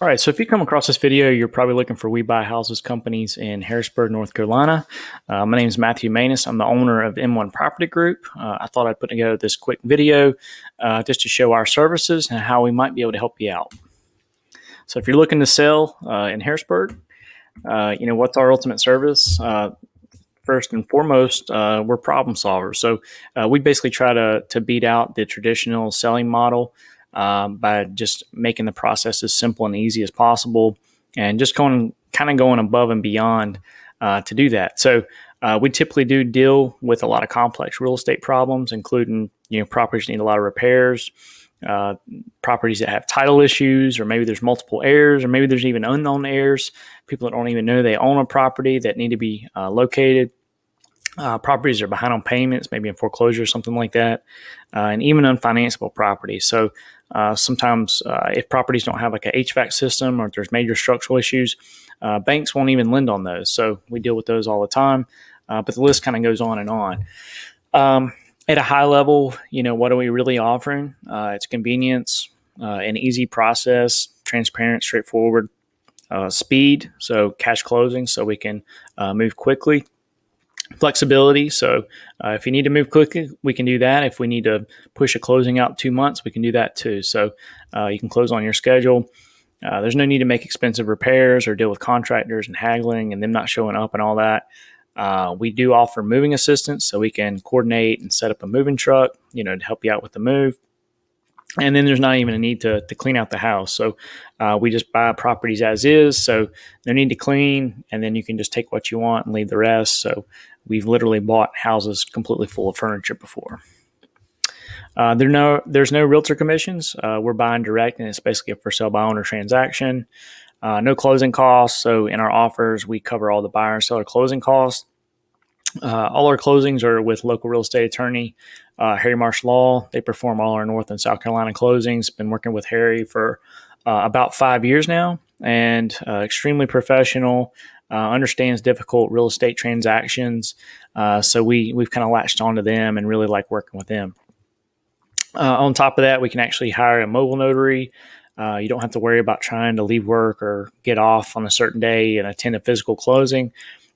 All right, so if you come across this video, you're probably looking for We Buy Houses companies in Harrisburg, North Carolina. My name is Matthew Manus. I'm the owner of M1 Property Group. I thought I'd put together this quick video just to show our services and how we might be able to help you out. So if you're looking to sell in Harrisburg, what's our ultimate service? First and foremost, we're problem solvers. So we basically try to beat out the traditional selling model by just making the process as simple and easy as possible, and just going above and beyond to do that. So we typically do deal with a lot of complex real estate problems, including properties that need a lot of repairs, properties that have title issues, or maybe there's multiple heirs, or maybe there's even unknown heirs, people that don't even know they own a property that need to be located. Properties are behind on payments, maybe in foreclosure or something like that, and even unfinanceable properties. So sometimes if properties don't have like an HVAC system, or if there's major structural issues, banks won't even lend on those. So we deal with those all the time, but the list kind of goes on and on. At a high level, what are we really offering? It's convenience, an easy process, transparent, straightforward, speed, so cash closing, so we can move quickly. Flexibility. So if you need to move quickly, we can do that. If we need to push a closing out 2 months, we can do that too. So you can close on your schedule. There's no need to make expensive repairs or deal with contractors and haggling and them not showing up and all that. We do offer moving assistance, so we can coordinate and set up a moving truck, to help you out with the move. And then there's not even a need to clean out the house. So we just buy properties as is. So no need to clean, and then you can just take what you want and leave the rest. So we've literally bought houses completely full of furniture before. There's no realtor commissions. We're buying direct, and it's basically a for sale by owner transaction. No closing costs. So in our offers, we cover all the buyer and seller closing costs. All our closings are with local real estate attorney, Harry Marsh Law. They perform all our North and South Carolina closings. Been working with Harry for about 5 years now, and extremely professional, understands difficult real estate transactions. So we've kind of latched onto them and really like working with them. On top of that, we can actually hire a mobile notary. You don't have to worry about trying to leave work or get off on a certain day and attend a physical closing.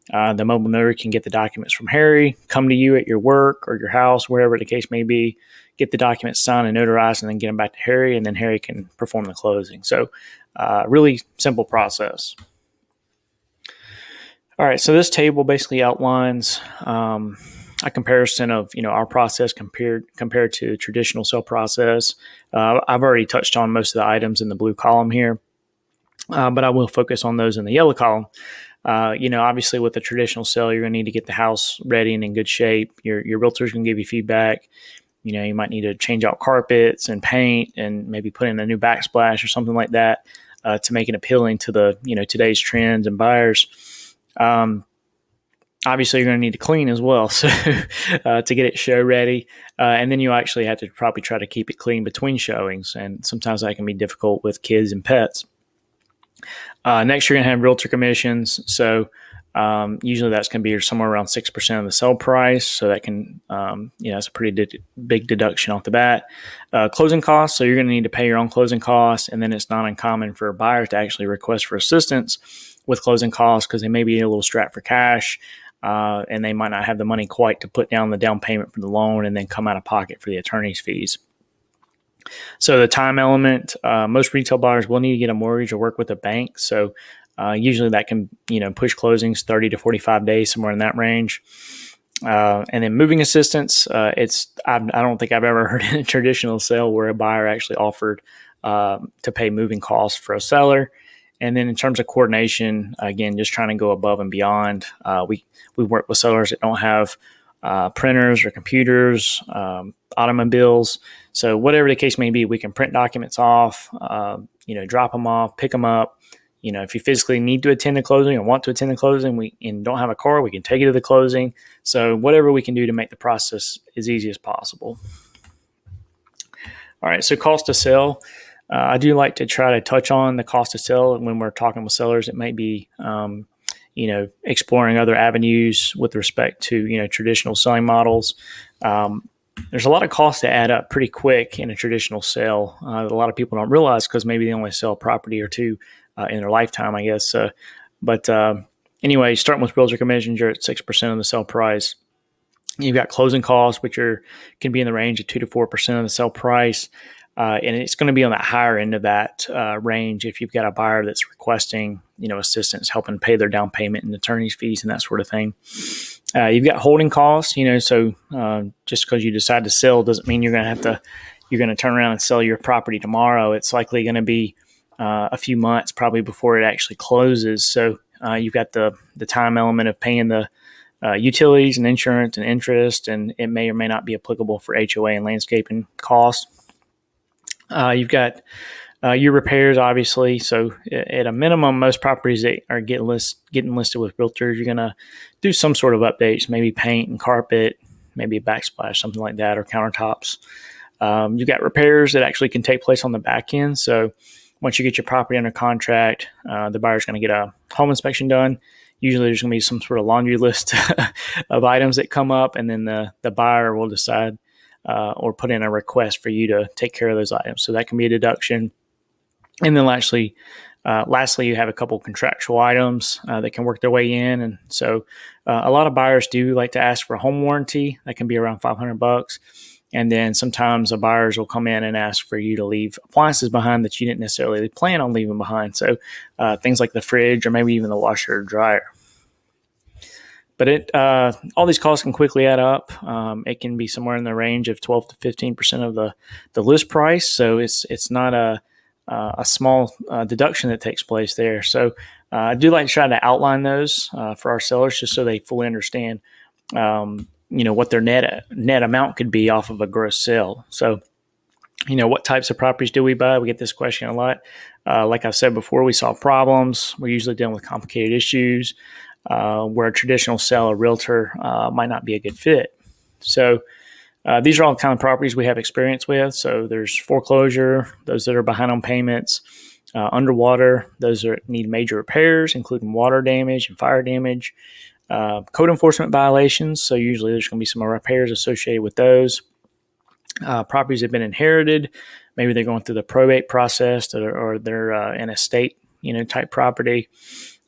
The mobile notary can get the documents from Harry, come to you at your work or your house, wherever the case may be, get the documents signed and notarized, and then get them back to Harry, and then Harry can perform the closing. So really simple process. All right, so this table basically outlines a comparison of our process compared to the traditional sale process. I've already touched on most of the items in the blue column here, but I will focus on those in the yellow column. Obviously with the traditional sale, you're going to need to get the house ready and in good shape. Your realtor is going to give you feedback. You might need to change out carpets and paint and maybe put in a new backsplash or something like that to make it appealing to the, today's trends and buyers. Obviously you're going to need to clean as well. So to get it show ready. And then you actually have to probably try to keep it clean between showings. And sometimes that can be difficult with kids and pets. Next, you're going to have realtor commissions. So usually that's going to be somewhere around 6% of the sale price. So that can, that's a pretty big deduction off the bat. Closing costs. So you're going to need to pay your own closing costs. And then it's not uncommon for buyers to actually request for assistance with closing costs because they may be a little strapped for cash. And they might not have the money quite to put down the down payment for the loan and then come out of pocket for the attorney's fees. So the time element, most retail buyers will need to get a mortgage or work with a bank. So usually that can, push closings 30 to 45 days, somewhere in that range. And then moving assistance, I don't think I've ever heard in a traditional sale where a buyer actually offered to pay moving costs for a seller. And then in terms of coordination, again, just trying to go above and beyond. We work with sellers that don't have printers or computers, automobiles. So whatever the case may be, we can print documents off, drop them off, pick them up. If you physically need to attend the closing or want to attend the closing and don't have a car, we can take you to the closing. So whatever we can do to make the process as easy as possible. All right, so cost to sell. I do like to try to touch on the cost to sell when we're talking with sellers. It might be exploring other avenues with respect to, traditional selling models. There's a lot of costs that add up pretty quick in a traditional sale. A lot of people don't realize because maybe they only sell a property or two in their lifetime, I guess. But anyway, starting with realtor commissions, you're at 6% of the sale price. You've got closing costs, which can be in the range of 2 to 4% of the sale price. And it's going to be on that higher end of that range if you've got a buyer that's requesting, assistance, helping pay their down payment and attorney's fees and that sort of thing. You've got holding costs, so just because you decide to sell doesn't mean you're going to turn around and sell your property tomorrow. It's likely going to be a few months probably before it actually closes. So you've got the time element of paying the utilities and insurance and interest, and it may or may not be applicable for HOA and landscaping costs. You've got your repairs, obviously. So at a minimum, most properties that are getting listed with realtors, you're going to do some sort of updates, maybe paint and carpet, maybe a backsplash, something like that, or countertops. You've got repairs that actually can take place on the back end. So once you get your property under contract, the buyer's going to get a home inspection done. Usually there's going to be some sort of laundry list of items that come up, and then the buyer will decide or put in a request for you to take care of those items. So that can be a deduction. And then lastly, you have a couple contractual items that can work their way in. And so a lot of buyers do like to ask for a home warranty. That can be around $500. And then sometimes the buyers will come in and ask for you to leave appliances behind that you didn't necessarily plan on leaving behind. So things like the fridge or maybe even the washer or dryer. But all these costs can quickly add up. It can be somewhere in the range of 12 to 15% of the list price. So it's not a small deduction that takes place there. So I do like to try to outline those for our sellers just so they fully understand, what their net amount could be off of a gross sale. So, what types of properties do we buy? We get this question a lot. Like I said before, we solve problems. We're usually dealing with complicated issues where a traditional sale or realtor might not be a good fit. So these are all the kind of properties we have experience with. So there's foreclosure, those that are behind on payments, underwater, those that need major repairs, including water damage and fire damage, code enforcement violations. So usually there's going to be some repairs associated with those. Properties have been inherited. Maybe they're going through the probate process or they're an estate, type property.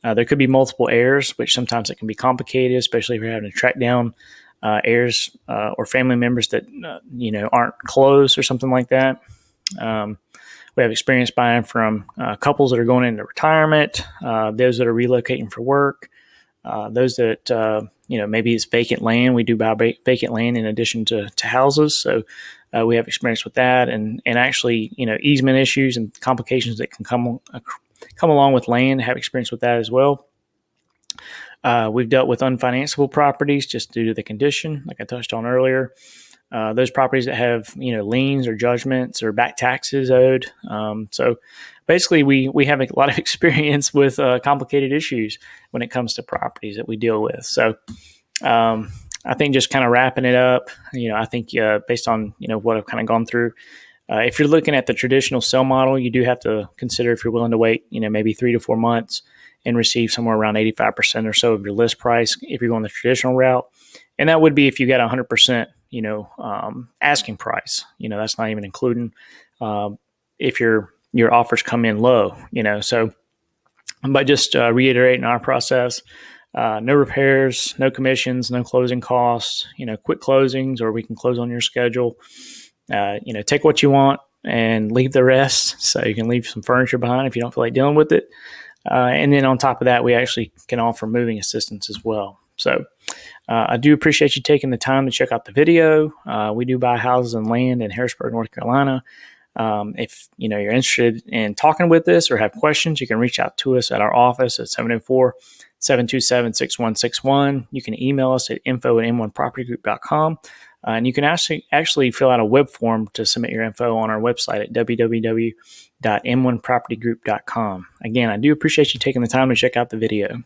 There could be multiple heirs, which sometimes it can be complicated, especially if you're having to track down heirs or family members that aren't close or something like that. We have experience buying from couples that are going into retirement, those that are relocating for work, those that maybe it's vacant land. We do buy vacant land in addition to houses, so we have experience with that, and actually easement issues and complications that can come along with land. Have experience with that as well. We've dealt with unfinanceable properties just due to the condition, like I touched on earlier. Those properties that have liens or judgments or back taxes owed. So basically, we have a lot of experience with complicated issues when it comes to properties that we deal with. So I think just kind of wrapping it up, I think based on what I've kind of gone through. If you're looking at the traditional sale model, you do have to consider if you're willing to wait, maybe 3 to 4 months and receive somewhere around 85% or so of your list price if you're going the traditional route. And that would be if you got 100%, asking price. That's not even including if your offers come in low, So, but just reiterating our process, no repairs, no commissions, no closing costs, quick closings, or we can close on your schedule. Take what you want and leave the rest. So you can leave some furniture behind if you don't feel like dealing with it. And then on top of that, we actually can offer moving assistance as well. So I do appreciate you taking the time to check out the video. We do buy houses and land in Harrisburg, North Carolina. If you're interested in talking with us or have questions, you can reach out to us at our office at 704-727-6161. You can email us at info@m1propertygroup.com. And you can actually fill out a web form to submit your info on our website at www.m1propertygroup.com. Again, I do appreciate you taking the time to check out the video.